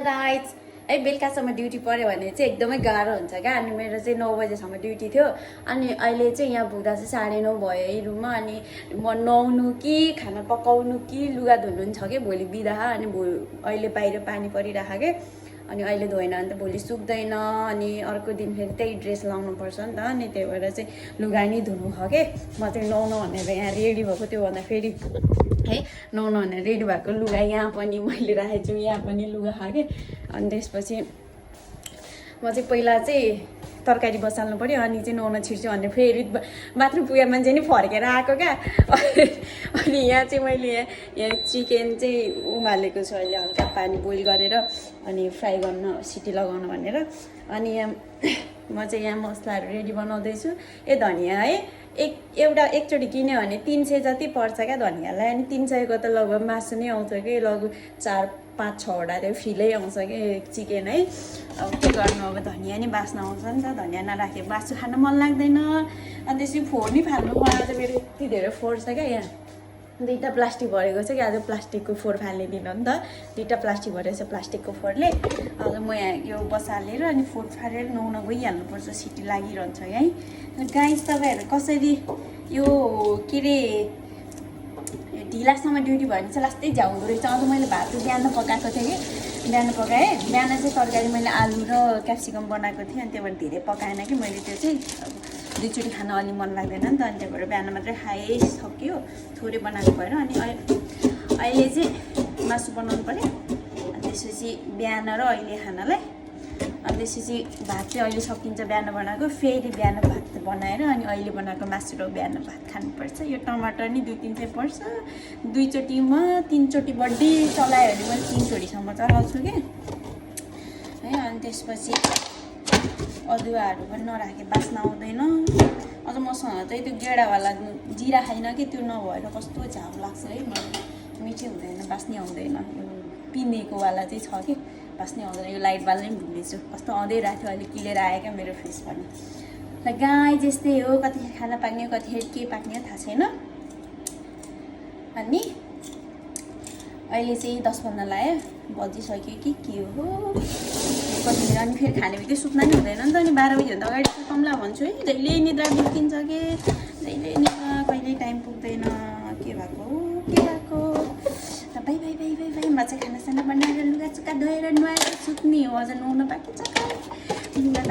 Guys है बेलुकासम्म duty पऱ्यो भने चाहिँ एकदमै गाह्रो हुन्छ क्या। अनि मेरो चाहिँ 9 बजेसम्म ड्युटी थियो। अनि अहिले चाहिँ यहाँ पुग्दा चाहिँ 9:30 भयो है रुममा। अनि म नुहाउनु कि खाना पकाउनु कि लुगा धुनु छ कि भोलि बिदा। अनि अहिले बाहिर पानी परिरहेको के। अनि अहिले धोएन भने त भोलि सुक्दैन। अनि अर्को दिन फेरि त्यही ड्रेस लाउनु पर्छ नि त। अनि त्यही भएर चाहिँ लुगा नि धुनु छ के। म चाहिँ नुहाउनु भनेर यहाँ रेडी भएको। त्यो भन्दा फेरि है नुहाउनु भनेर रेडी भएको लुगा यहाँ पनि मैले राखेको छु, यहाँ पनि लुगा खाएँ। अनि त्यसपछि म चाहिँ पहिला चाहिँ तरकारी बसाल्नु पऱ्यो अनि चाहिँ नुहाउन छिर्छु भने फेरि बाथरुम पुगेर मान्छे नि फर्केर आएको क्या। अनि यहाँ चाहिँ मैले यहाँ चिकन चाहिँ उमालेको छु अहिले हल्का पानी बोइल गरेर अनि फ्राई गर्न सिटी लगाउनु भनेर। अनि यहाँ म चाहिँ यहाँ मसलाहरू रेडी बनाउँदैछु। धनियाँ है एकचोटि किन्यो भने 300 जति पर्छ क्या धनियाँलाई। अनि 300को त लगभग मासु नै आउँछ कि लगभग 4-5-6वटा त्यो फिलै आउँछ कि चिकन है। अब के गर्नु, अब धनियाँ नि बास्न आउँछ नि त। धनियाँ नराखे मासु खान मन लाग्दैन। अनि त्यसरी फोहोर नि फाल्नु मलाई चाहिँ मेरो यति धेरै फोहोर छ क्या। यहाँ 2टा प्लास्टिक भरेको छ कि आज प्लास्टिकको फोहोर फाल्ने दिन हो नि त। 2टा प्लास्टिक भरेको छ प्लास्टिकको फोहोरले। आज म यहाँ यो बसालेर अनि फोहोर फालेर नुहाउन गइहाल्नुपर्छ, सिटी लागिरहन्छ है। गाइस तपाईँहरू कसरी यो के अरे ढिलासम्म ड्युटी भयो भने चाहिँ लास्टै झ्याउँदो रहेछ। अझ मैले भात बिहान पकाएको थिएँ कि बिहान पकाएँ। बिहान चाहिँ तरकारी मैले आलु र क्याप्सिकम बनाएको थिएँ। अनि त्यही भएर धेरै पकाएन कि मैले त्यो चाहिँ 2चोटि खान अलि मन लाग्दैन नि त। अनि त्यही भएर बिहान मात्रै खाइसक्यो, थोरै बनाएको भएर। अनि अहिले चाहिँ मासु बनाउनु पऱ्यो। अनि त्यसपछि बिहान र अहिले खानालाई। अनि त्यसपछि भात चाहिँ अहिले सकिन्छ बिहान बनाएको। फेरि बिहान भात बनाएर अनि अहिले बनाएको मासु र बिहान भात खानुपर्छ। यो टमाटर नि 2-3 पर्छ। 2चोटिमा 3चोटि बढी चलायो भने मैले 3 चोटिसम्म चलाउँछु कि है। अनि त्यसपछि अदुवाहरू पनि नराखे बास्न आउँदैन। अझ मसँग चाहिँ त्यो गेडावाला जिरा खाइन कि त्यो नभएर कस्तो झाउ लाग्छ है। मलाई मिठै हुँदैन, बास्नै आउँदैन। यो पिनेकोवाला चाहिँ छ कि बास्नै आउँदैन। यो लाइटवाला पनि भुलेछु, कस्तो आउँदै रहेको थियो। अहिले क्लियर आयो क्या मेरो फेस पनि। ल गाई जस्तै हो, कतिखेर खाना पाक्ने कतिखेर के पाक्ने थाहा छैन। अनि अहिले चाहिँ 10-15 लाग्यो, बजिसक्यो कि के हो कतिखेर। अनि फेरि खाने बित्तिकै सुत्न नि हुँदैन नि त। अनि 12 बजीभन्दा अगाडि सुतौँला भन्छु है। जहिले निद्रा बिर्किन्छ कि जहिले निद्रा, कहिल्यै टाइम पुग्दैन। के भएको by by by by by. म चाहिँ खानासाना बनाएर लुगाचुक्का धोएर नुहाएर सुत्ने हो। अझ नुहाउनु बाँकी छ। लुगा त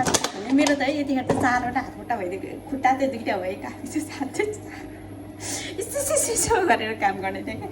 मेरो त है यतिखेर त 4वटा हातखुट्टा भइदिएको, खुट्टा त 2टा भयो, काफी चाहिँ 7 यसो गरेर काम गर्ने थिएँ क्या।